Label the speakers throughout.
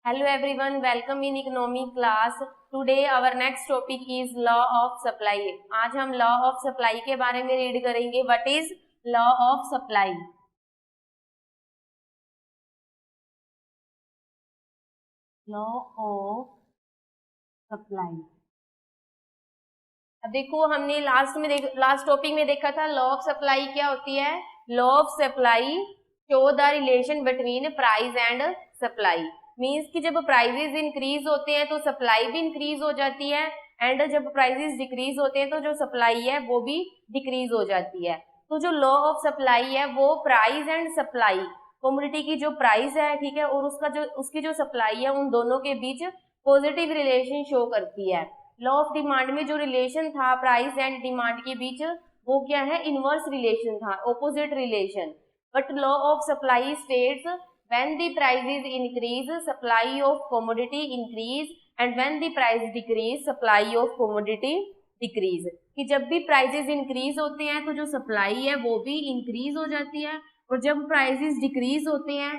Speaker 1: Hello everyone, welcome in economic class. Today our next topic is law of supply. आज हम law of supply के बारे में read करेंगे. What is law of supply? Law of supply. अब देखो हमने लास्ट टॉपिक में देखा था लॉ ऑफ सप्लाई क्या होती है. Law of supply show the relation between price and supply. Means कि जब प्राइसेस इंक्रीज होते हैं तो सप्लाई भी इंक्रीज हो जाती है एंड जब प्राइसेस डिक्रीज होते हैं तो जो सप्लाई है वो भी डिक्रीज हो जाती है. तो जो लॉ ऑफ सप्लाई है वो प्राइस एंड सप्लाई कमोडिटी की जो प्राइस है, ठीक है, और उसकी जो सप्लाई है उन दोनों के बीच पॉजिटिव रिलेशन शो करती है. लॉ ऑफ डिमांड में जो रिलेशन था प्राइस एंड डिमांड के बीच वो क्या है, इनवर्स रिलेशन था, opposite relation. But law of supply states when the prices increase supply of commodity increase and when the price decrease supply of commodity decrease. कि जब भी प्राइसेस इंक्रीज होते हैं तो जो सप्लाई है वो भी इंक्रीज हो जाती है और जब प्राइसेस डिक्रीज होते हैं,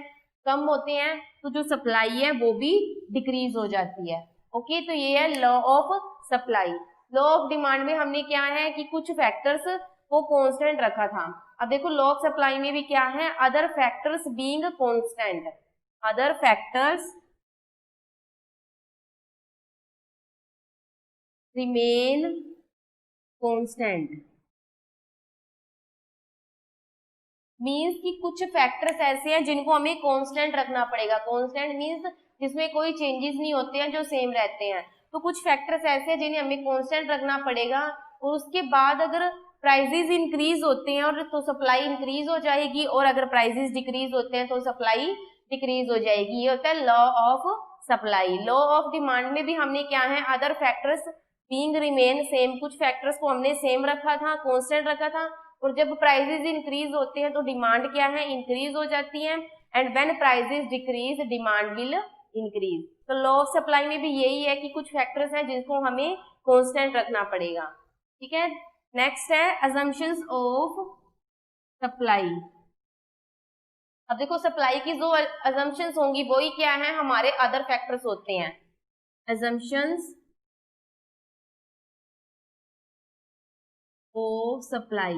Speaker 1: कम होते हैं, तो जो सप्लाई है वो भी डिक्रीज हो जाती है. ओके, तो ये है law of supply. Law of demand में हमने क्या है कि कुछ फैक्टर्स को कांस्टेंट रखा था. अब देखो लॉ ऑफ सप्लाई में भी क्या है, other factors being constant. Other factors remain constant. Means कि कुछ फैक्टर्स ऐसे हैं जिनको हमें कांस्टेंट रखना पड़ेगा. कांस्टेंट मीन्स जिसमें कोई चेंजेस नहीं होते हैं, जो सेम रहते हैं. तो कुछ फैक्टर्स ऐसे हैं जिन्हें हमें कांस्टेंट रखना पड़ेगा और उसके बाद अगर प्राइसेस इंक्रीज होते हैं और तो सप्लाई इंक्रीज हो जाएगी और अगर प्राइसेस डिक्रीज होते हैं तो सप्लाई डिक्रीज हो जाएगी. ये होता है law of supply. Law of demand में भी हमने क्या है, other factors being remain same. कुछ फैक्टर्स को हमने सेम रखा था, कांस्टेंट रखा था, और जब प्राइसेस इंक्रीज होते हैं तो डिमांड क्या है, इंक्रीज हो जाती है and when prices decrease demand will increase. तो लॉ ऑफ सप्लाई में भी यही है कि कुछ फैक्टर्स हैं जिसको हमें कांस्टेंट रखना पड़ेगा. ठीक है. नेक्स्ट है assumptions ऑफ सप्लाई. अब देखो सप्लाई की जो assumptions होंगी वही क्या है, हमारे अदर फैक्टर्स होते हैं. assumptions ऑफ सप्लाई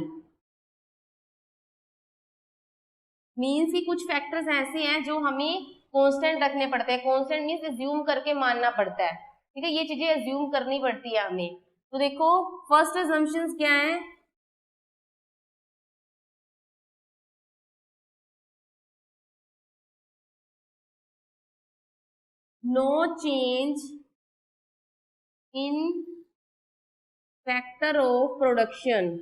Speaker 1: मीन्स कि कुछ फैक्टर्स ऐसे हैं जो हमें कांस्टेंट रखने पड़ते हैं. कांस्टेंट मीन्स एज्यूम करके मानना पड़ता है. ठीक है, ये चीजें एज्यूम करनी पड़ती है हमें. तो देखो फर्स्ट assumptions क्या है, no change in factor of production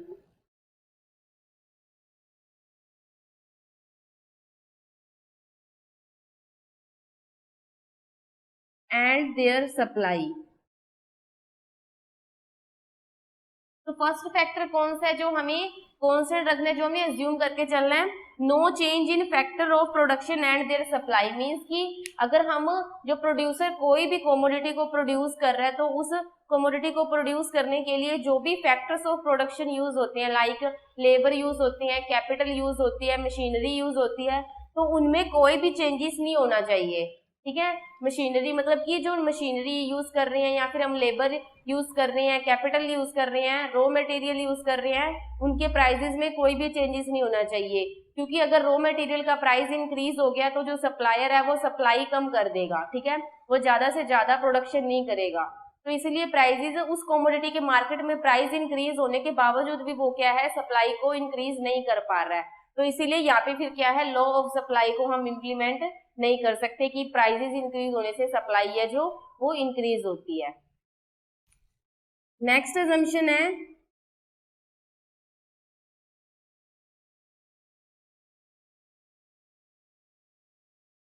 Speaker 1: and their supply. तो फर्स्ट फैक्टर कौन सा है जो हमें कांस्टेंट रखना है, जो हमें एज्यूम करके चलना है. No change in factor of production and their supply means कि अगर हम जो प्रोड्यूसर कोई भी कमोडिटी को प्रोड्यूस कर रहा है तो उस कमोडिटी को प्रोड्यूस करने के लिए जो भी फैक्टर्स ऑफ प्रोडक्शन यूज होते हैं, लाइक लेबर यूज होती है, कैपिटल यूज होती है, मशीनरी यूज होती है, तो उनमें कोई भी चेंजेस नहीं होना चाहिए. ठीक है. मशीनरी मतलब कि जो मशीनरी यूज कर रहे हैं या फिर हम लेबर यूज कर रहे हैं, कैपिटल यूज कर रहे हैं, रॉ मटेरियल यूज कर रहे हैं, उनके प्राइसेस में कोई भी चेंजेस नहीं होना चाहिए. क्योंकि अगर रॉ मटेरियल का प्राइस इंक्रीज हो गया तो जो सप्लायर है वो सप्लाई कम कर देगा. ठीक है, वो ज्यादा से ज्यादा प्रोडक्शन नहीं करेगा. तो इसलिए प्राइसेस उस कमोडिटी के मार्केट में प्राइस इंक्रीज होने के बावजूद भी वो क्या है, सप्लाई को इंक्रीज नहीं कर पा रहा है. तो इसीलिए यहाँ पे फिर क्या है, लॉ ऑफ सप्लाई को हम इम्प्लीमेंट नहीं कर सकते कि प्राइसेस इंक्रीज होने से सप्लाई है जो वो इंक्रीज होती है. नेक्स्ट assumption है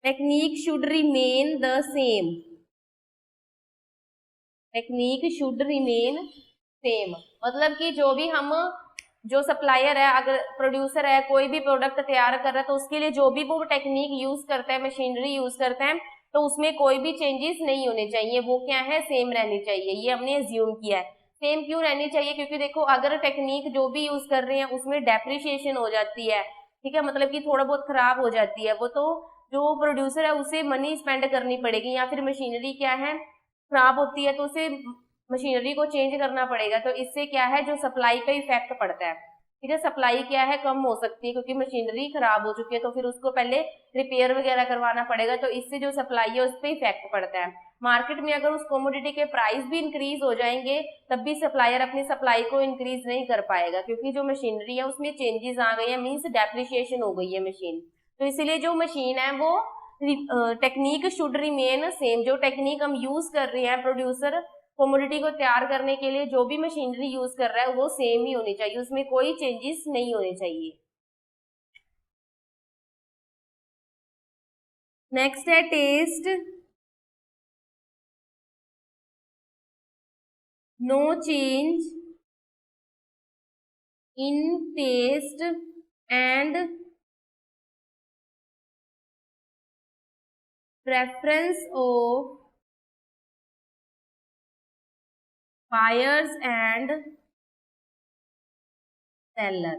Speaker 1: technique should remain the same. Technique should remain same मतलब कि जो सप्लायर है, अगर प्रोड्यूसर है, कोई भी प्रोडक्ट तैयार कर रहा है तो उसके लिए जो भी वो टेक्निक यूज करता है, मशीनरी यूज करता है, तो उसमें कोई भी चेंजेस नहीं होने चाहिए. वो क्या है, सेम रहनी चाहिए. ये हमने एज्यूम किया है. सेम क्यों रहनी चाहिए, क्योंकि देखो अगर टेक्निक जो भी यूज कर रहे हैं उसमें डेप्रिसिएशन हो जाती है, ठीक है, मतलब कि थोड़ा बहुत खराब हो जाती है, वो तो जो प्रोड्यूसर है उसे मनी स्पेंड करनी पड़ेगी, या फिर मशीनरी क्या है खराब होती है तो उसे मशीनरी को चेंज करना पड़ेगा। तो इससे क्या है जो सप्लाई पे इफेक्ट पड़ता है, ठीक है, सप्लाई क्या है कम हो सकती है क्योंकि मशीनरी खराब हो चुकी है, तो फिर उसको पहले रिपेयर वगैरह करवाना पड़ेगा, तो इससे जो सप्लाई है उस पर इफेक्ट पड़ता है। मार्केट में अगर उस कमोडिटी के प्राइस भी इंक्रीज हो जाएंगे तब भी सप्लायर अपनी सप्लाई को इंक्रीज नहीं कर पाएगा, क्योंकि जो मशीनरी है उसमें चेंजेस आ गई है, मीन्स डेप्रिसिएशन हो गई है मशीन। तो इसीलिए जो मशीन है वो टेक्निक शुड रिमेन सेम, जो टेक्निक हम यूज कर रहे हैं प्रोड्यूसर कमोडिटी को तैयार करने के लिए जो भी मशीनरी यूज कर रहा है वो सेम ही होनी चाहिए, उसमें कोई चेंजेस नहीं होने चाहिए। नेक्स्ट है taste, no change in taste and preference of buyers and seller.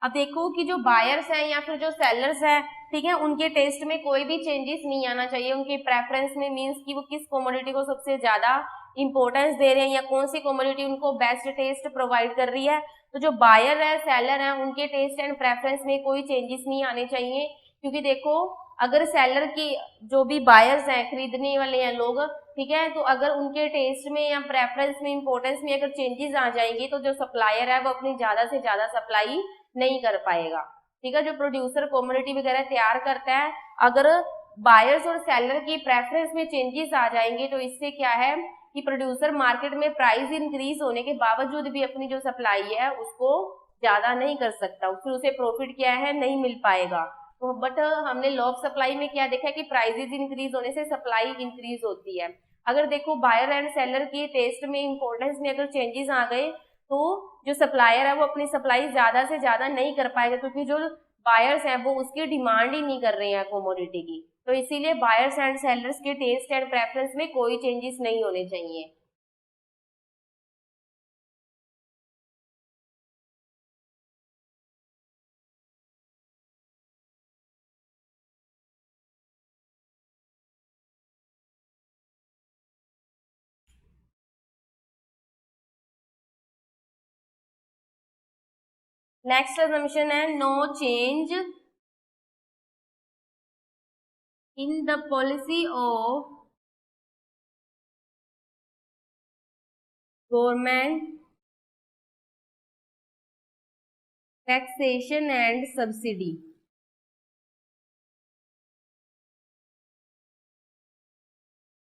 Speaker 1: अब देखो कि जो बायर्स हैं या फिर जो सेलर्स हैं, ठीक है, उनके टेस्ट में कोई भी चेंजेस नहीं आना चाहिए, उनकी प्रेफरेंस में, मींस कि वो किस कमोडिटी को सबसे ज्यादा इंपॉर्टेंस दे रहे हैं या कौन सी कमोडिटी उनको बेस्ट टेस्ट प्रोवाइड कर रही है। तो जो बायर है सेलर है उनके टेस्ट एंड प्रेफरेंस में कोई चेंजेस नहीं आने चाहिए, क्योंकि देखो अगर सेलर की जो भी बायर्स हैं खरीदने वाले हैं लोग, ठीक है, तो अगर उनके टेस्ट में या प्रेफरेंस में इंपॉर्टेंस में अगर चेंजेस आ जाएंगे तो जो सप्लायर है वो अपनी ज्यादा से ज्यादा सप्लाई नहीं कर पाएगा, ठीक है। जो प्रोड्यूसर कमोडिटी वगैरह तैयार करता है, अगर बायर्स और सेलर की प्रेफरेंस में चेंजेस आ जाएंगे तो इससे क्या है कि प्रोड्यूसर मार्केट में प्राइस इंक्रीज होने के बावजूद भी अपनी जो सप्लाई है उसको ज्यादा नहीं कर सकता, फिर उसे प्रॉफिट क्या है नहीं मिल पाएगा। तो बट हमने लॉ ऑफ सप्लाई में क्या देखा कि प्राइसेस इंक्रीज होने से सप्लाई इंक्रीज होती है। अगर देखो बायर एंड सेलर की टेस्ट में इंपॉर्टेंस में अगर चेंजेस आ गए तो जो सप्लायर है वो अपनी सप्लाई ज्यादा से ज्यादा नहीं कर पाएगा, क्योंकि जो बायर्स हैं वो उसकी डिमांड ही नहीं कर रहे हैं कमोडिटी की। तो इसीलिए बायर्स एंड सेलर्स के टेस्ट एंड प्रेफरेंस में कोई चेंजेस नहीं होने चाहिए। नेक्स्ट असम्पशन है no change in the policy of government taxation and subsidy.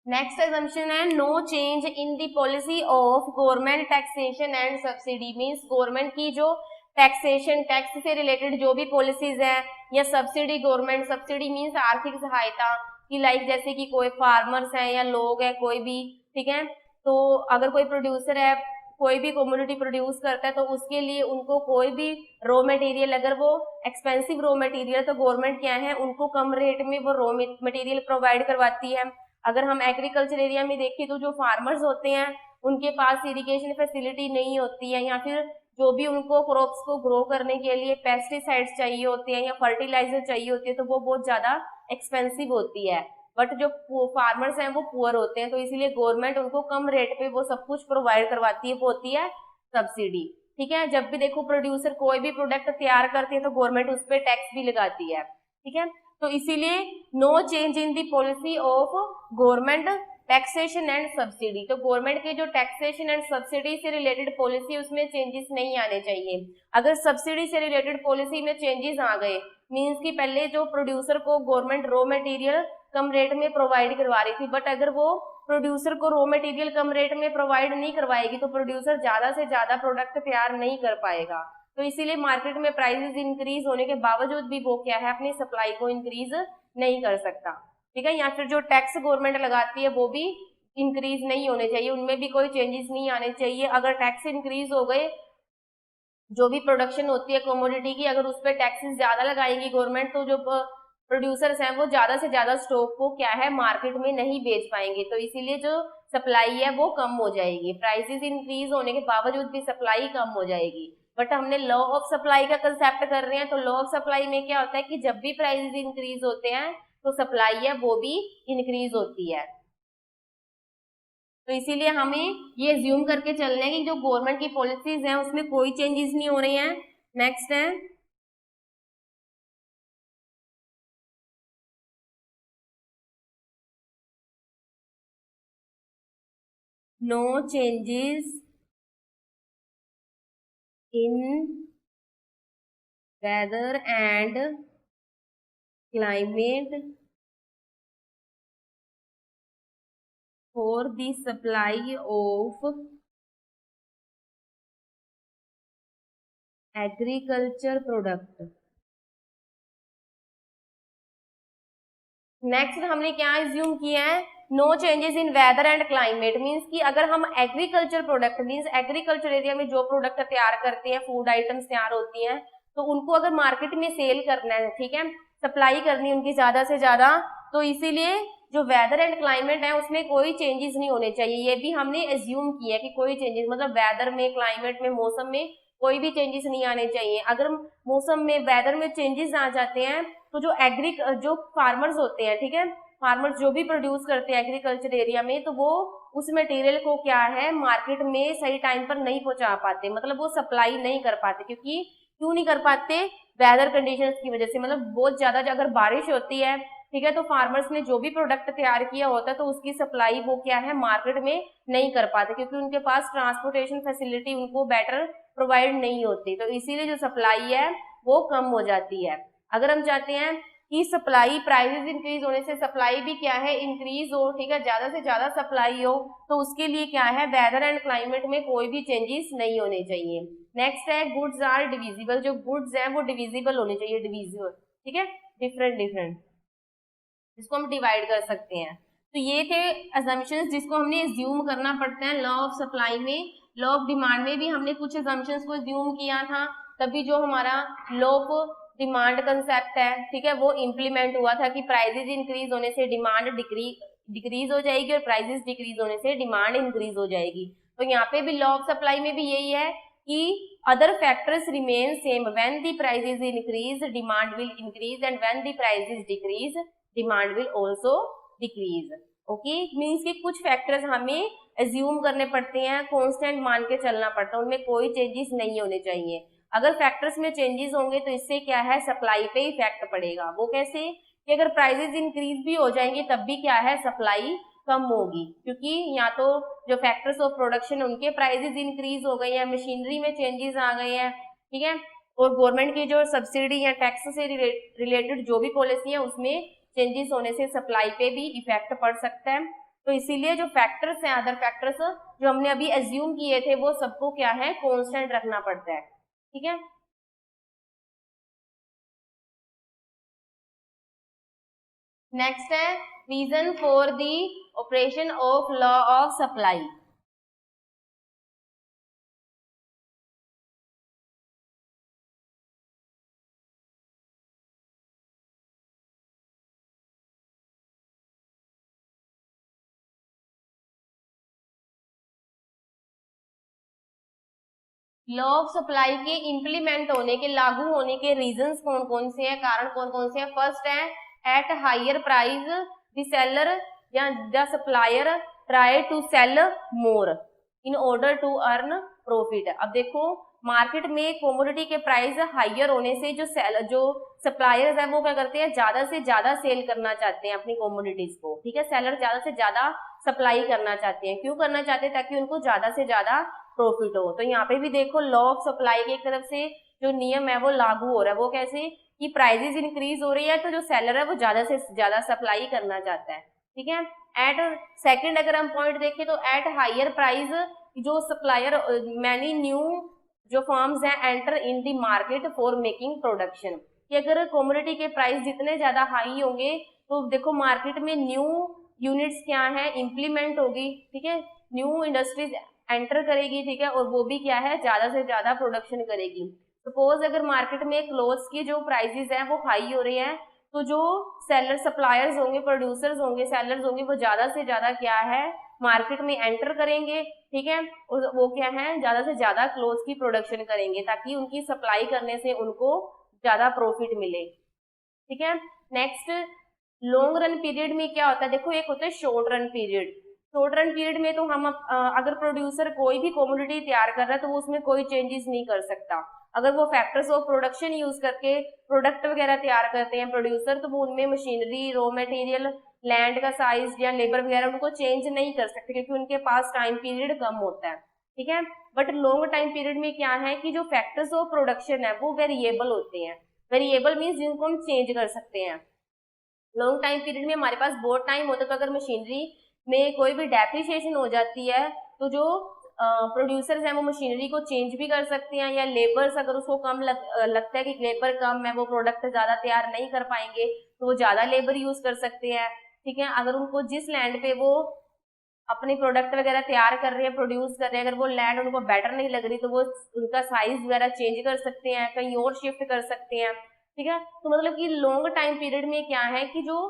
Speaker 1: Next assumption है no change in the policy of government taxation and subsidy, means government की जो टैक्सेशन टैक्स से रिलेटेड जो भी पॉलिसीज है या सब्सिडी, गवर्नमेंट सब्सिडी मीन्स आर्थिक सहायता की, लाइक जैसे कि कोई फार्मर्स हैं या लोग हैं कोई भी, ठीक है, तो अगर कोई प्रोड्यूसर है कोई भी कमोडिटी प्रोड्यूस करता है तो उसके लिए उनको कोई भी रॉ मटेरियल अगर वो एक्सपेंसिव रॉ मटेरियल तो गवर्नमेंट क्या है उनको कम रेट में वो रॉ मटेरियल प्रोवाइड करवाती है। अगर हम एग्रीकल्चर एरिया में देखें तो जो फार्मर्स होते हैं उनके पास इरिगेशन फैसिलिटी नहीं होती है, या फिर जो भी उनको क्रॉप्स को ग्रो करने के लिए पेस्टिसाइड्स चाहिए होते हैं या फर्टिलाइजर चाहिए होती है तो वो बहुत ज्यादा एक्सपेंसिव होती है। बट जो फार्मर्स हैं वो पुअर होते हैं, तो इसीलिए गवर्नमेंट उनको कम रेट पे वो सब कुछ प्रोवाइड करवाती है, वो होती है सब्सिडी, ठीक है। जब भी देखो प्रोड्यूसर कोई भी प्रोडक्ट तैयार करते हैं तो गवर्नमेंट उस पर टैक्स भी लगाती है, ठीक है। तो इसीलिए no change in the policy of government taxation and subsidy, तो गवर्नमेंट के जो टैक्सेशन एंड सब्सिडी से रिलेटेड पॉलिसी उसमें चेंजेस नहीं आने चाहिए। अगर सब्सिडी से रिलेटेड पॉलिसी में चेंजेस आ गए मीन्स कि पहले जो प्रोड्यूसर को गवर्नमेंट रॉ मटेरियल कम रेट में प्रोवाइड करवा रही थी, बट अगर वो प्रोड्यूसर को रॉ मटेरियल कम रेट में प्रोवाइड नहीं करवाएगी तो प्रोड्यूसर ज्यादा से ज्यादा प्रोडक्ट तैयार नहीं कर पाएगा। तो इसीलिए मार्केट में प्राइसेस इंक्रीज होने के बावजूद भी वो क्या है अपनी सप्लाई को इंक्रीज नहीं कर सकता, ठीक है। या फिर जो टैक्स गवर्नमेंट लगाती है वो भी इंक्रीज नहीं होने चाहिए, उनमें भी कोई चेंजेस नहीं आने चाहिए। अगर टैक्स इंक्रीज हो गए, जो भी प्रोडक्शन होती है कमोडिटी की, अगर उस पर टैक्सेस ज्यादा लगाएगी गवर्नमेंट तो जो प्रोड्यूसर्स हैं वो ज्यादा से ज्यादा स्टॉक को क्या है मार्केट में नहीं बेच पाएंगे, तो इसीलिए जो सप्लाई है वो कम हो जाएगी। प्राइसेस इंक्रीज होने के बावजूद भी सप्लाई कम हो जाएगी। बट हमने लॉ ऑफ सप्लाई का कंसेप्ट कर रहे हैं, तो लॉ ऑफ सप्लाई में क्या होता है कि जब भी प्राइसेस इंक्रीज होते हैं तो सप्लाई है वो भी इंक्रीज होती है। तो इसीलिए हमें ये अज्यूम करके चलना है कि जो गवर्नमेंट की पॉलिसीज हैं उसमें कोई चेंजेस नहीं हो रहे हैं। नेक्स्ट है no changes in weather and climate for the supply of agriculture product। Next हमने क्या एज्यूम किया है, no changes in weather and climate, means कि अगर हम agriculture product means agriculture area में जो प्रोडक्ट तैयार करते हैं, फूड आइटम्स तैयार होती हैं, तो उनको अगर मार्केट में सेल करना है, ठीक है, सप्लाई करनी है उनकी ज्यादा से ज्यादा, तो इसीलिए जो वेदर एंड क्लाइमेट है उसमें कोई चेंजेस नहीं होने चाहिए। ये भी हमने एज्यूम किया कि कोई चेंजेस मतलब वेदर में, क्लाइमेट में, मौसम में कोई भी चेंजेस नहीं आने चाहिए। अगर मौसम में, वेदर में चेंजेस आ जाते हैं तो जो फार्मर्स होते हैं, ठीक है, फार्मर्स जो भी प्रोड्यूस करते हैं एग्रीकल्चर एरिया में, तो वो उस मटेरियल को क्या है मार्केट में सही टाइम पर नहीं पहुंचा पाते, मतलब वो सप्लाई नहीं कर पाते। क्योंकि क्यों नहीं कर पाते, वेदर कंडीशंस की वजह से, मतलब बहुत ज्यादा अगर बारिश होती है, ठीक है, तो फार्मर्स ने जो भी प्रोडक्ट तैयार किया होता है तो उसकी सप्लाई वो क्या है मार्केट में नहीं कर पाते, क्योंकि उनके पास ट्रांसपोर्टेशन फैसिलिटी उनको बेटर प्रोवाइड नहीं होती, तो इसीलिए जो सप्लाई है वो कम हो जाती है। अगर हम चाहते हैं कि सप्लाई, प्राइसेस इंक्रीज होने से सप्लाई भी क्या है इंक्रीज हो, ठीक है, ज्यादा से ज्यादा सप्लाई हो, तो उसके लिए क्या है वेदर एंड क्लाइमेट में कोई भी चेंजेस नहीं होने चाहिए। नेक्स्ट है गुड्स आर डिविजिबल, जो गुड्स हैं वो डिविजिबल होने चाहिए, डिविजिबल, ठीक है, डिफरेंट डिफरेंट, जिसको हम डिवाइड कर सकते हैं। तो ये थे अजम्पशंस जिसको हमने एज्यूम करना पड़ता है लॉ ऑफ सप्लाई में। लॉ ऑफ डिमांड में भी हमने कुछ अजम्पशंस को एज्यूम किया था, तभी जो हमारा लॉ ऑफ डिमांड कंसेप्ट है, ठीक है, वो इम्प्लीमेंट हुआ था कि प्राइसेस इंक्रीज होने से डिमांड डिक्रीज हो जाएगी और प्राइसेस डिक्रीज होने से डिमांड इंक्रीज हो जाएगी। तो यहाँ पे भी लॉ ऑफ सप्लाई में भी यही है कि other factors remain same, when the prices increase demand will increase and when the prices decrease demand will also decrease। Okay, means कि कुछ फैक्टर्स हमें एज्यूम करने पड़ते हैं, कांस्टेंट मान के चलना पड़ता है, उनमें कोई चेंजेस नहीं होने चाहिए। अगर फैक्टर्स में चेंजेस होंगे तो इससे क्या है सप्लाई पे इफेक्ट पड़ेगा। वो कैसे कि अगर प्राइसेस इंक्रीज भी हो जाएंगे तब भी क्या है सप्लाई कम होगी, क्योंकि या तो जो फैक्टर्स ऑफ प्रोडक्शन उनके प्राइसेस इंक्रीज हो गए हैं, मशीनरी में चेंजेस आ गए हैं, ठीक है, और गवर्नमेंट की जो सब्सिडी या टैक्स से रिलेटेड जो भी पॉलिसी है उसमें चेंजेस होने से सप्लाई पे भी इफेक्ट पड़ सकता है। तो इसीलिए जो फैक्टर्स हैं, अदर फैक्टर्स जो हमने अभी एज्यूम किए थे वो सबको क्या है कॉन्स्टेंट रखना पड़ता है, ठीक है। नेक्स्ट है reason for the operation of law of supply. Law of supply के इम्प्लीमेंट होने के, लागू होने के रीजंस कौन कौन से हैं, कारण कौन कौन से हैं। फर्स्ट है at higher price the seller या the supplier try to sell more in order to earn profit. अब देखो मार्केट में कमोडिटी के प्राइस हायर होने से जो सप्लायर्स है वो क्या करते हैं ज्यादा से ज्यादा सेल करना चाहते हैं अपनी कमोडिटीज को, ठीक है, सेलर ज्यादा से ज्यादा सप्लाई करना चाहते हैं। क्यों करना चाहते हैं, ताकि उनको ज्यादा से ज्यादा प्रॉफिट हो। तो यहाँ पे भी देखो लॉ ऑफ सप्लाई की एक तरफ से जो नियम है वो लागू हो रहा है। वो कैसे कि प्राइसेस इंक्रीज हो रही है तो जो सेलर है वो ज्यादा से ज्यादा सप्लाई करना चाहता है, ठीक है। एट सेकंड अगर हम पॉइंट देखें तो एट हायर प्राइस जो सप्लायर मैनी न्यू जो फर्म्स हैं enter in the market for making production, कि अगर कमोडिटी के प्राइस जितने ज्यादा हाई होंगे तो देखो मार्केट में न्यू यूनिट्स क्या है इम्प्लीमेंट होगी, ठीक है, न्यू इंडस्ट्रीज एंटर करेगी, ठीक है, और वो भी क्या है ज्यादा से ज्यादा प्रोडक्शन करेगी। सपोज अगर मार्केट में क्लोथ्स की जो प्राइसेस हैं वो हाई हो रही हैं तो जो सेलर सप्लायर्स होंगे, प्रोड्यूसर्स होंगे, सेलर्स होंगे, वो ज्यादा से ज्यादा क्या है मार्केट में एंटर करेंगे, ठीक है, और वो क्या है, ज्यादा से ज्यादा क्लोथ्स की प्रोडक्शन करेंगे ताकि उनकी सप्लाई करने से उनको ज्यादा प्रॉफिट मिले, ठीक है। नेक्स्ट, लॉन्ग रन पीरियड में क्या होता है, देखो एक होता है short run period. Short run period में तो हम अगर प्रोड्यूसर कोई भी कमोडिटी तैयार कर रहा है तो वो उसमें कोई चेंजेस नहीं कर सकता। अगर वो फैक्टर्स ऑफ प्रोडक्शन यूज करके प्रोडक्ट वगैरह तैयार करते हैं प्रोड्यूसर, तो वो उनमें मशीनरी, रॉ मटेरियल, लैंड का साइज या लेबर वगैरह उनको चेंज नहीं कर सकते क्योंकि उनके पास टाइम पीरियड कम होता है, ठीक है। बट लॉन्ग टाइम पीरियड में क्या है कि जो फैक्टर्स ऑफ प्रोडक्शन है वो वेरिएबल होते हैं। वेरिएबल मीन्स जिनको हम चेंज कर सकते हैं। लॉन्ग टाइम पीरियड में हमारे पास बहुत टाइम होता है, तो अगर मशीनरी में कोई भी डेप्रिसिएशन हो जाती है तो जो प्रोड्यूसर्स हैं वो मशीनरी को चेंज भी कर सकते हैं, या लेबर्स अगर उसको कम लगता है कि लेबर कम है, वो प्रोडक्ट ज्यादा तैयार नहीं कर पाएंगे तो वो ज्यादा लेबर यूज कर सकते हैं, ठीक है। अगर उनको जिस लैंड पे वो अपने प्रोडक्ट वगैरह तैयार कर रहे हैं, प्रोड्यूस कर रहे हैं, अगर वो लैंड उनको बेटर नहीं लग रही तो वो उनका साइज वगैरह चेंज कर सकते हैं, कहीं और शिफ्ट कर सकते हैं, ठीक है। तो मतलब कि लॉन्ग टाइम पीरियड में क्या है कि जो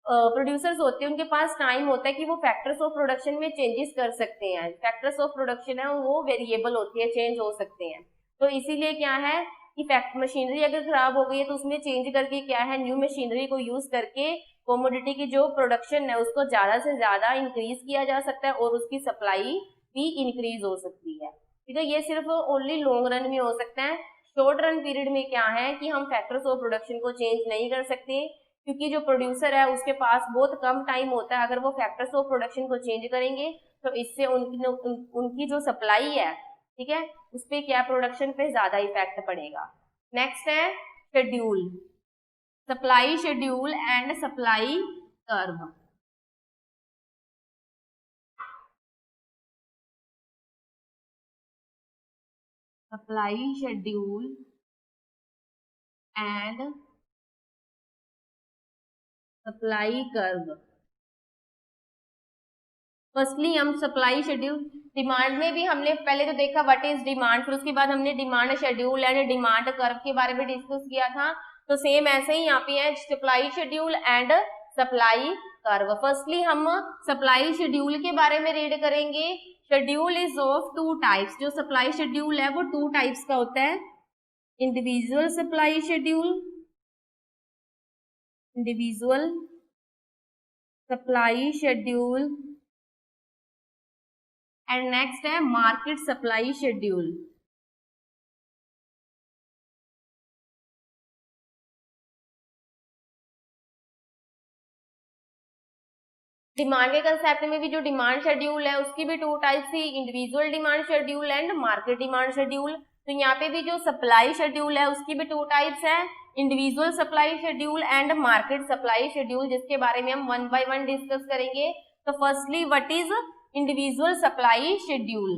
Speaker 1: प्रोड्यूसर्स होते हैं उनके पास टाइम होता है कि वो फैक्टर्स ऑफ प्रोडक्शन में चेंजेस कर सकते हैं। फैक्टर्स ऑफ प्रोडक्शन है वो वेरिएबल होती है, चेंज हो सकते हैं। तो इसीलिए क्या है कि फैक्ट मशीनरी अगर खराब हो गई है तो उसमें चेंज करके क्या है, न्यू मशीनरी को यूज करके कमोडिटी की जो प्रोडक्शन है उसको ज्यादा से ज्यादा इंक्रीज किया जा सकता है और उसकी सप्लाई भी इंक्रीज हो सकती है, ठीक है। ये सिर्फ ओनली लॉन्ग रन में हो सकता है। शॉर्ट रन पीरियड में क्या है कि हम फैक्टर्स ऑफ प्रोडक्शन को चेंज नहीं कर सकते क्योंकि जो प्रोड्यूसर है उसके पास बहुत कम टाइम होता है। अगर वो फैक्टर्स ऑफ प्रोडक्शन को चेंज करेंगे तो इससे उनकी जो सप्लाई है, ठीक है, उस पे क्या, प्रोडक्शन पे ज्यादा इफेक्ट पड़ेगा। नेक्स्ट है schedule, supply schedule and supply curve. Supply schedule and supply curve. Firstly हम सप्लाई शेड्यूल, डिमांड में भी हमने पहले तो देखा व्हाट इज डिमांड, फिर उसके बाद हमने demand schedule and demand curve के बारे में डिस्कस किया था। तो सेम ऐसे ही यहाँ पे है, supply schedule and supply curve. Firstly हम सप्लाई शेड्यूल के बारे में रीड करेंगे। Schedule is of two types, जो सप्लाई शेड्यूल है वो टू टाइप्स का होता है, individual supply schedule, individual supply schedule, and next है मार्केट सप्लाई शेड्यूल। डिमांड के कंसेप्ट में भी जो डिमांड शेड्यूल है उसकी भी टू टाइप्स थी, individual demand schedule and market demand schedule. तो यहाँ पे भी जो सप्लाई शेड्यूल है उसकी भी टू टाइप्स है, individual supply schedule and market supply schedule, जिसके बारे में हम वन बाय वन डिस्कस करेंगे। तो firstly what is individual supply schedule.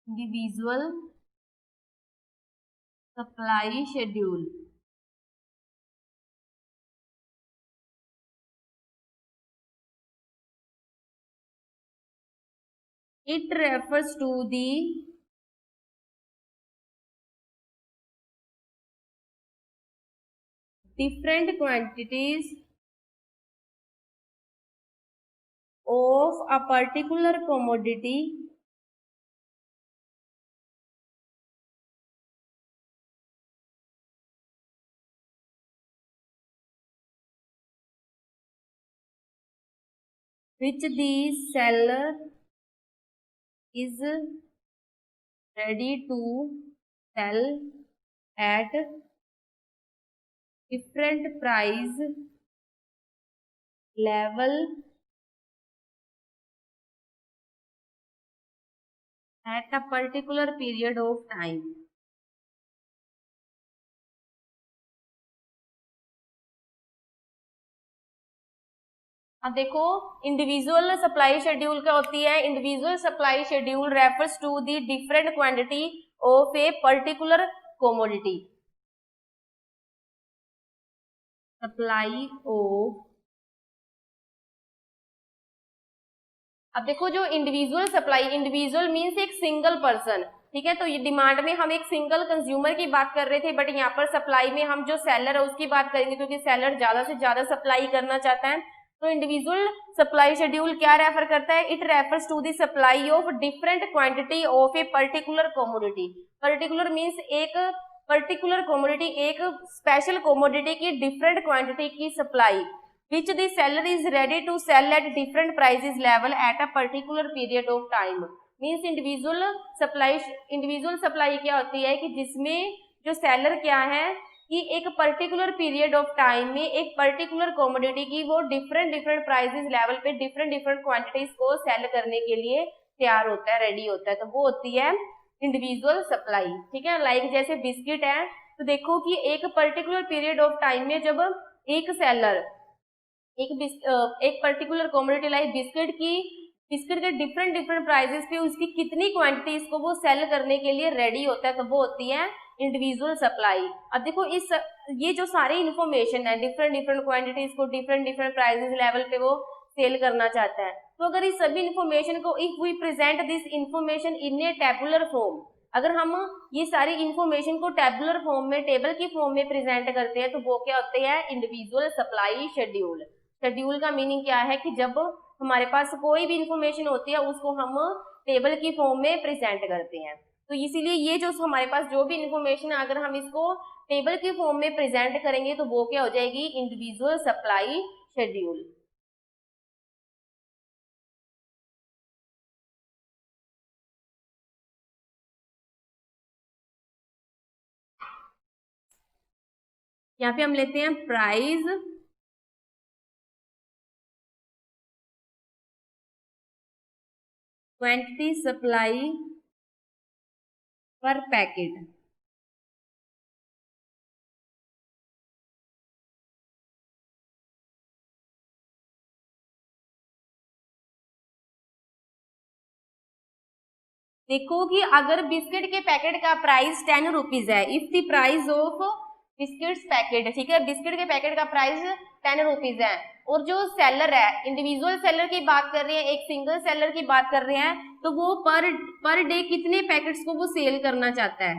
Speaker 1: Individual supply schedule, it refers to the different quantities of a particular commodity which the seller is ready to sell at different price level at a particular period of time। अब देखो individual supply schedule क्या होती है, individual supply schedule refers to the different quantity of a particular commodity, supply of. अब देखो जो individual supply, individual means एक single person, ठीक है। तो ये डिमांड में हम एक सिंगल कंज्यूमर की बात कर रहे थे, बट यहाँ पर सप्लाई में हम जो सेलर है उसकी बात करेंगे, क्योंकि सेलर ज्यादा से ज्यादा सप्लाई करना चाहता है। तो इंडिविजुअल सप्लाई शेड्यूल क्या रेफर करता है? It refers to the supply of different quantity of a particular commodity. Particular means एक पर्टिकुलर कमोडिटी, एक स्पेशल कमोडिटी की डिफरेंट क्वांटिटी की supply which the seller is ready to sell at different prices level at a particular period of time। Means individual supply क्या होती है कि जिसमें जो सेलर क्या है कि एक पर्टिकुलर पीरियड ऑफ टाइम में एक पर्टिकुलर कमोडिटी की वो डिफरेंट प्राइसेस लेवल पे डिफरेंट क्वांटिटीज को सेल करने के लिए तैयार होता है, रेडी होता है, तो वो होती है इंडिविजुअल सप्लाई। ठीक है। लाइक जैसे बिस्किट है, तो देखो कि एक पर्टिकुलर पीरियड ऑफ टाइम में जब एक सेलर एक पर्टिकुलर कमोडिटी लाइक बिस्किट के डिफरेंट प्राइसेस पे उसकी कितनी क्वांटिटीज को वो सेल करने के लिए रेडी होता है, तो वो होती है इंडिविजुअल सप्लाई। अब देखो ये जो सारी इन्फॉर्मेशन है, डिफरेंट क्वांटिटीज को डिफरेंट प्राइसेस लेवल पे वो सेल करना चाहता है, तो अगर इस सभी इन्फॉर्मेशन को if we present this information in a tabular form, अगर हम ये सारी इन्फॉर्मेशन को टेबुलर फॉर्म में, टेबल की फॉर्म में प्रेजेंट करते हैं, तो वो क्या होते हैं? Individual supply schedule. शेड्यूल का मीनिंग क्या है कि जब हमारे पास कोई भी इंफॉर्मेशन होती है उसको हम टेबल की फॉर्म में प्रेजेंट करते हैं। तो इसीलिए ये जो हमारे पास जो भी इंफॉर्मेशन है, अगर हम इसको टेबल की फॉर्म में प्रेजेंट करेंगे तो वो क्या हो जाएगी? Individual supply schedule. यहाँ पे हम लेते हैं प्राइस, क्वांटिटी, सप्लाई पर पैकेट। देखो कि अगर बिस्किट के पैकेट का प्राइस 10 रुपीज है, if the price of biscuits packet, ठीक है, बिस्किट के पैकेट का प्राइस 10 रुपीज है, और जो सेलर है, इंडिविजुअल सेलर की बात कर रहे हैं, एक सिंगल सेलर की बात कर रहे हैं, तो वो पर डे कितने पैकेट्स को वो सेल करना चाहता है?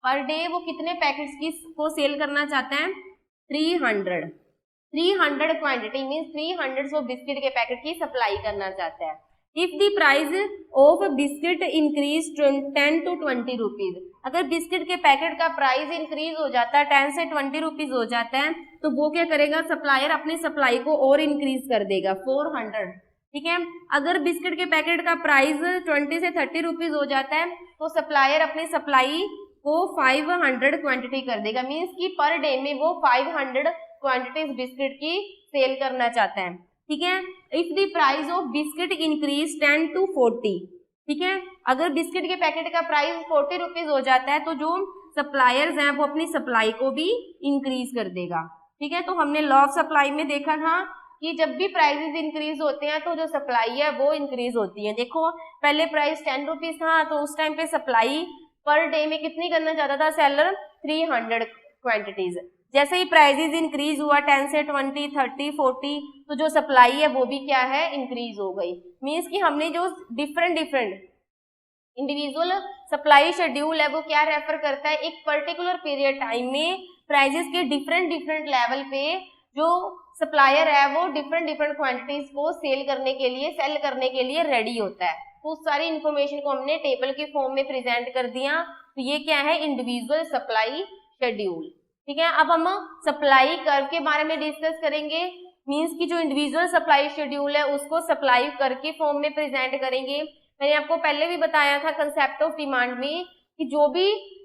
Speaker 1: पर डे वो कितने पैकेट्स की को सेल करना चाहता है? 300 क्वांटिटी मीन्स 300 बिस्किट के पैकेट की सप्लाई करना चाहता है। If the price of biscuit increase 10 to 20 rupees, अगर बिस्किट के पैकेट का प्राइस इंक्रीज हो जाता है 10 से 20 रुपीज हो जाता है, तो वो क्या करेगा? सप्लायर अपनी सप्लाई को और इंक्रीज कर देगा 400। ठीक है। अगर बिस्किट के पैकेट का प्राइस 20 से 30 रुपीज हो जाता है, तो सप्लायर अपनी सप्लाई को 500 क्वांटिटी कर देगा, मीन्स कि पर डे में वो 500 क्वांटिटीज बिस्किट की सेल करना चाहता है। ठीक है। If the price of biscuit increase 10 to 40, ठीक है, अगर बिस्किट के पैकेट का प्राइस 40 रुपीज हो जाता है, तो जो सप्लायर्स हैं वो अपनी सप्लाई को भी इंक्रीज कर देगा। ठीक है। तो हमने लॉ ऑफ सप्लाई में देखा था कि जब भी प्राइसेस इंक्रीज होते हैं तो जो सप्लाई है वो इंक्रीज होती है। देखो पहले प्राइस 10 रुपीज था, तो उस टाइम पे सप्लाई पर डे में कितनी करना चाहता था सेलर? 300 क्वांटिटीज। जैसे ही प्राइसेस इंक्रीज हुआ 10 से 20, 30, 40, तो जो सप्लाई है वो भी क्या है? इंक्रीज हो गई। मीन्स कि हमने जो डिफरेंट इंडिविजुअल सप्लाई शेड्यूल है वो क्या रेफर करता है? एक पर्टिकुलर पीरियड टाइम में प्राइसेस के डिफरेंट लेवल पे जो सप्लायर है वो डिफरेंट क्वांटिटीज को सेल करने के लिए रेडी होता है। तो उस सारी इंफॉर्मेशन को हमने टेबल के फॉर्म में प्रेजेंट कर दिया, तो ये क्या है? Individual supply schedule. ठीक है। अब हम सप्लाई कर्व के बारे में डिस्कस करेंगे, मींस की जो इंडिविजुअल सप्लाई शेड्यूल है उसको सप्लाई कर्व के फॉर्म में प्रेजेंट करेंगे। मैंने आपको पहले भी बताया था कंसेप्ट ऑफ डिमांड में कि जो भी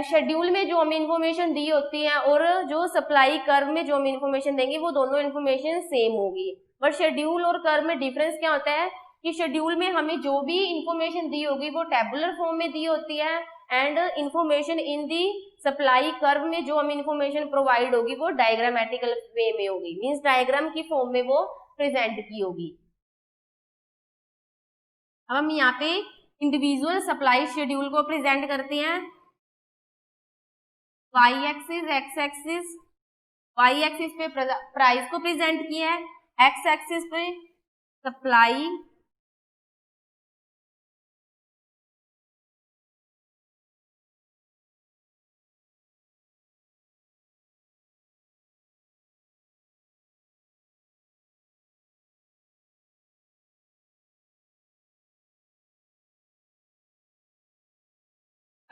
Speaker 1: शेड्यूल में जो हमें इन्फॉर्मेशन दी होती है और जो सप्लाई कर्व में जो हमें इन्फॉर्मेशन देंगे वो दोनों इन्फॉर्मेशन सेम होगी, बट शेड्यूल और कर्व में डिफरेंस क्या होता है कि शेड्यूल में हमें जो भी इन्फॉर्मेशन दी होगी वो टेबुलर फॉर्म में दी होती है, and information in the supply curve में जो हमें इन्फॉर्मेशन प्रोवाइड होगी वो डायग्रामेटिकल वे में होगी, मींस डायग्राम की फॉर्म में वो प्रेजेंट की होगी। अब हम यहाँ पे इंडिविजुअल सप्लाई शेड्यूल को प्रेजेंट करते हैं। Y axis, X axis, Y axis पे प्राइस को प्रेजेंट किया है, एक्स एक्सिस पे सप्लाई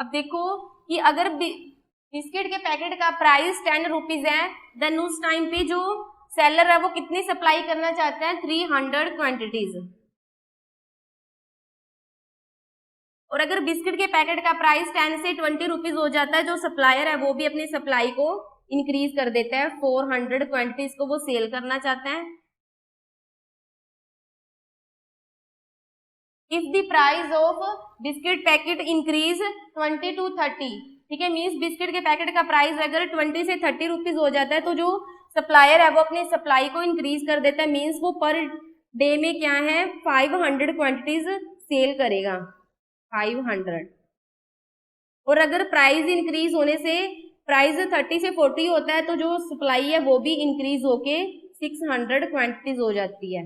Speaker 1: अब देखो कि अगर बिस्किट के पैकेट का प्राइस 10 रुपीज है, देन उस टाइम पे जो सेलर है वो कितनी सप्लाई करना चाहता है, 300 क्वांटिटीज। और अगर बिस्किट के पैकेट का प्राइस 10 से 20 रुपीज हो जाता है, जो सप्लायर है वो भी अपनी सप्लाई को इंक्रीज कर देता है, 400 क्वांटिटीज को वो सेल करना चाहता है। If the price of biscuit packet increase 20 to 30, ठीक है, मीन्स बिस्किट के पैकेट का प्राइस अगर 20 से 30 रुपीज हो जाता है तो जो सप्लायर है वो अपनी सप्लाई को इंक्रीज कर देता है, मीन्स वो पर डे में क्या है 500 क्वांटिटीज सेल करेगा, 500। और अगर प्राइस इंक्रीज होने से प्राइस 30 से 40 होता है तो जो सप्लाई है वो भी इंक्रीज होके 600 क्वांटिटीज हो जाती है।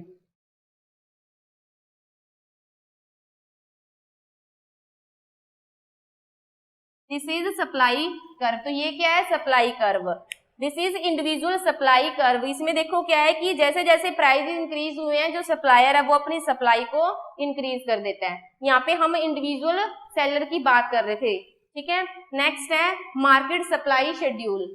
Speaker 1: This is supply curve. तो ये क्या है, supply curve. This is individual supply curve. इसमें देखो क्या है कि जैसे जैसे प्राइस इंक्रीज हुए हैं, जो सप्लायर है वो अपनी सप्लाई को इंक्रीज कर देता है। यहाँ पे हम इंडिविजुअल सेलर की बात कर रहे थे, ठीक है। नेक्स्ट है market supply schedule.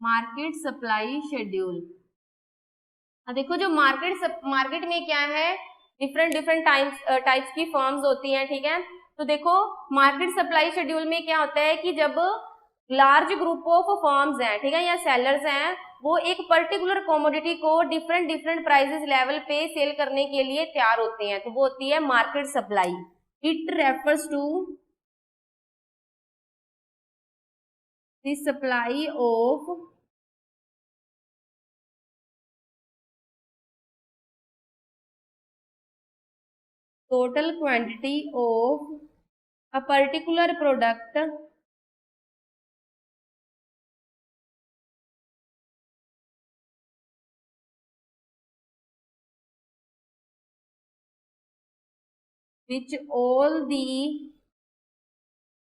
Speaker 1: Market supply schedule. देखो जो मार्केट में क्या है, डिफरेंट डिफरेंट टाइप्स की फर्म्स होती हैं, ठीक है। तो देखो मार्केट सप्लाई शेड्यूल में क्या होता है कि जब लार्ज ग्रुप ऑफ फर्म्स हैं, ठीक है, या सेलर्स हैं, वो एक पर्टिकुलर कमोडिटी को डिफरेंट डिफरेंट प्राइसेस लेवल पे सेल करने के लिए तैयार होते हैं, तो वो होती है market supply. It refers to the supply of total quantity of a particular product which all the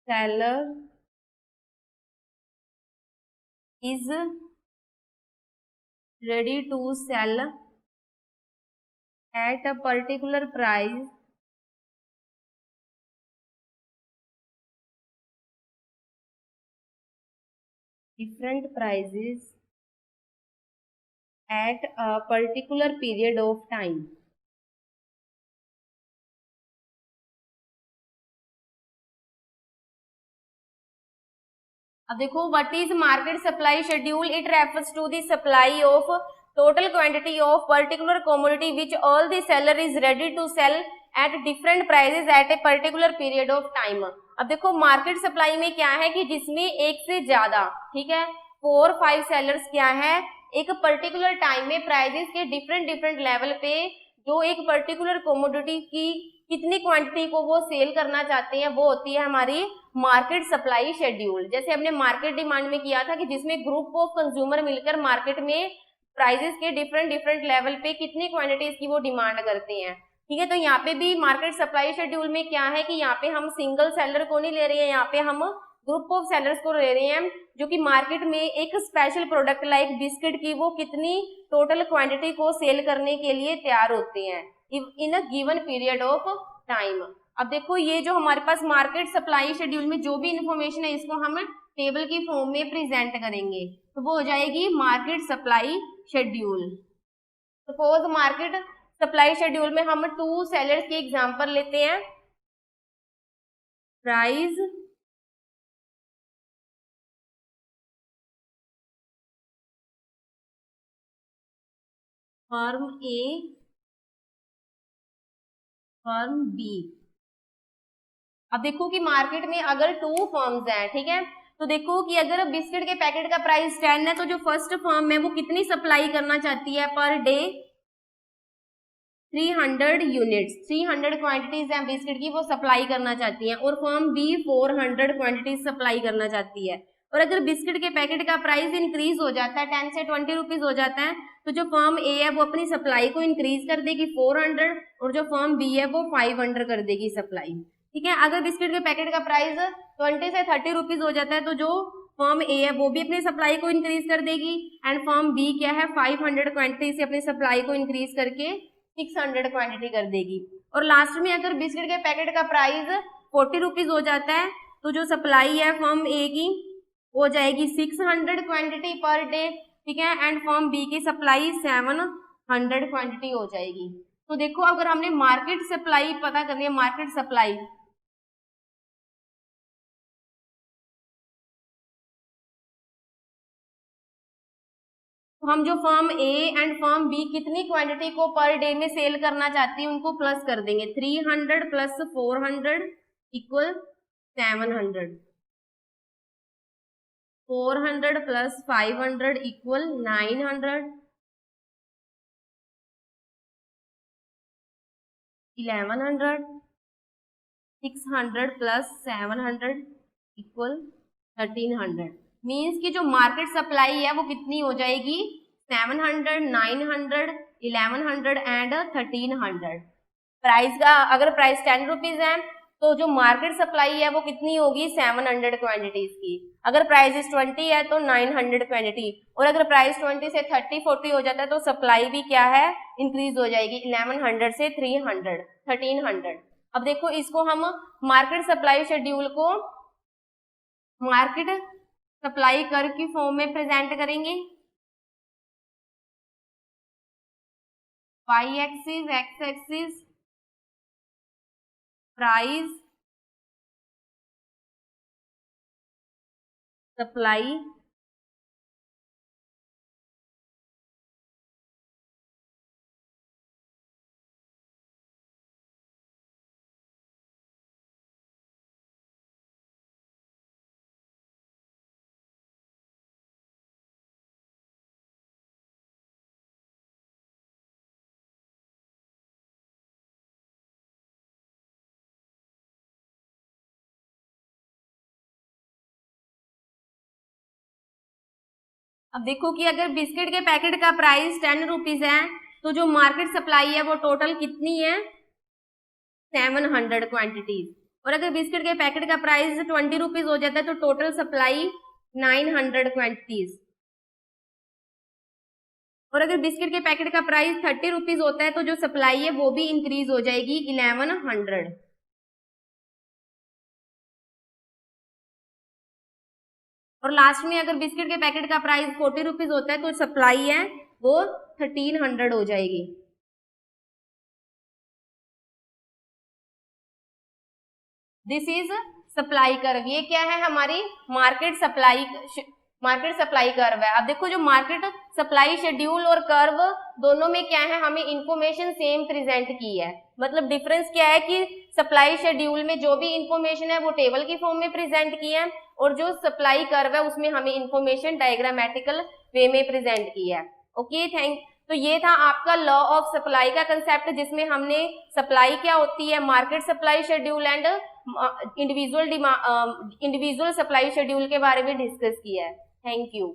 Speaker 1: seller is ready to sell at a particular price different prices at a particular period of time। अब देखो what is market supply schedule. It refers to the supply of total quantity of particular commodity which all the seller is ready to sell at different prices at a particular period of time. अब देखो market supply में क्या है कि जिसमें एक से ज्यादा, ठीक है, 4-5 सेलर्स क्या है, एक पर्टिकुलर टाइम में प्राइसेस के डिफरेंट डिफरेंट लेवल पे जो एक पर्टिकुलर कमोडिटी की कितनी क्वांटिटी को वो सेल करना चाहते हैं, वो होती है हमारी मार्केट सप्लाई शेड्यूल। जैसे हमने मार्केट डिमांड में किया था कि जिसमें ग्रुप ऑफ कंज्यूमर मिलकर मार्केट में प्राइसेस के डिफरेंट डिफरेंट लेवल पे कितनी क्वांटिटीज की वो डिमांड करते हैं, ठीक है। तो यहाँ पे भी मार्केट सप्लाई शेड्यूल में क्या है कि यहाँ पे हम सिंगल सेलर को नहीं ले रहे हैं, यहाँ पे हम ग्रुप ऑफ सेलर्स को ले रहे हैं जो कि मार्केट में एक स्पेशल प्रोडक्ट लाइक बिस्किट की वो कितनी टोटल क्वांटिटी को सेल करने के लिए तैयार होते हैं in a given period of time. अब देखो ये जो हमारे पास मार्केट सप्लाई शेड्यूल में जो भी इंफॉर्मेशन है इसको हम टेबल की फॉर्म में प्रेजेंट करेंगे, तो वो हो जाएगी market supply schedule. Suppose market supply schedule में हम 2 सेलर्स की एग्जांपल लेते हैं, प्राइस फर्म ए, फर्म बी। अब देखो कि मार्केट में अगर 2 फर्म्स हैं, ठीक है, तो देखो कि अगर बिस्किट के पैकेट का प्राइस 10 है तो जो फर्स्ट फर्म है वो कितनी सप्लाई करना चाहती है पर डे, 300 यूनिट्स, 300 क्वांटिटीज हैं बिस्किट की वो सप्लाई करना चाहती है। और फर्म बी 400 क्वांटिटीज सप्लाई करना चाहती है। और अगर बिस्किट के पैकेट का प्राइस इंक्रीज हो जाता है, 10 से 20 रुपीज हो जाता है, तो जो फर्म ए है वो अपनी सप्लाई को इंक्रीज कर देगी 400 और जो फर्म बी है वो 500 कर देगी सप्लाई, ठीक है। अगर बिस्किट के पैकेट का प्राइस 20 से 30 रुपीज हो जाता है तो जो फर्म ए है वो भी अपनी सप्लाई को इंक्रीज कर देगी, एंड फर्म बी क्या है 500 क्वांटिटी से अपनी सप्लाई को इंक्रीज करके 600 क्वांटिटी कर देगी। और लास्ट में अगर बिस्किट के पैकेट का प्राइस 40 रुपीज हो जाता है तो जो सप्लाई है फर्म ए की हो जाएगी 600 क्वांटिटी पर डे, ठीक है, एंड फर्म बी की सप्लाई 700 क्वांटिटी हो जाएगी। तो देखो अगर हमने मार्केट सप्लाई पता करनी है, मार्केट सप्लाई, तो हम जो firm A and firm B कितनी क्वांटिटी को पर डे में सेल करना चाहती है उनको प्लस कर देंगे। 300 plus 400 equal 700, 400 plus 500 equal 900, 1100, 600 plus 700 equal 1300। Means कि जो मार्केट सप्लाई है वो कितनी हो जाएगी 700, 900, 1100 एंड 1300। प्राइस का अगर प्राइस 10 रुपीज है तो जो मार्केट सप्लाई है वो कितनी होगी 700 क्वांटिटीज की। अगर प्राइस 20 है तो 900 क्वांटिटी, और अगर प्राइस 20 से 30, 40 हो जाता है तो सप्लाई भी क्या है इंक्रीज हो जाएगी 1100 से 300, 1300। अब देखो इसको हम मार्केट सप्लाई शेड्यूल को मार्केट सप्लाई कर्व की फॉर्म में प्रेजेंट करेंगे। Y axis, X axis price supply, अब देखो कि अगर बिस्किट के पैकेट का प्राइस 10 रुपीज है तो जो मार्केट सप्लाई है वो टोटल कितनी है 700 क्वांटिटीज, और अगर बिस्किट के पैकेट का प्राइस 20 रुपीज हो जाता है तो टोटल सप्लाई 900 क्वांटिटीज, और अगर बिस्किट के पैकेट का प्राइस 30 रुपीज होता है तो जो सप्लाई है वो भी इंक्रीज हो जाएगी 1100। और लास्ट में अगर बिस्किट के पैकेट का प्राइस 40 रुपीज होता है तो सप्लाई है वो 1300 हो जाएगी। This is supply curve. ये क्या है हमारी मार्केट सप्लाई कर्व है। अब देखो जो मार्केट सप्लाई शेड्यूल और कर्व दोनों में क्या है हमें इंफॉर्मेशन सेम प्रेजेंट की है। मतलब डिफरेंस क्या है कि सप्लाई शेड्यूल में जो भी इंफॉर्मेशन है वो टेबल की फॉर्म में प्रेजेंट की है, और जो सप्लाई कर्व है उसमें हमें इंफॉर्मेशन डायग्रामेटिकल वे में प्रेजेंट की है। Okay, thank. तो ये था आपका लॉ ऑफ सप्लाई का कंसेप्ट, जिसमें हमने सप्लाई क्या होती है, market supply schedule and individual supply schedule के बारे में डिस्कस किया है। Thank you.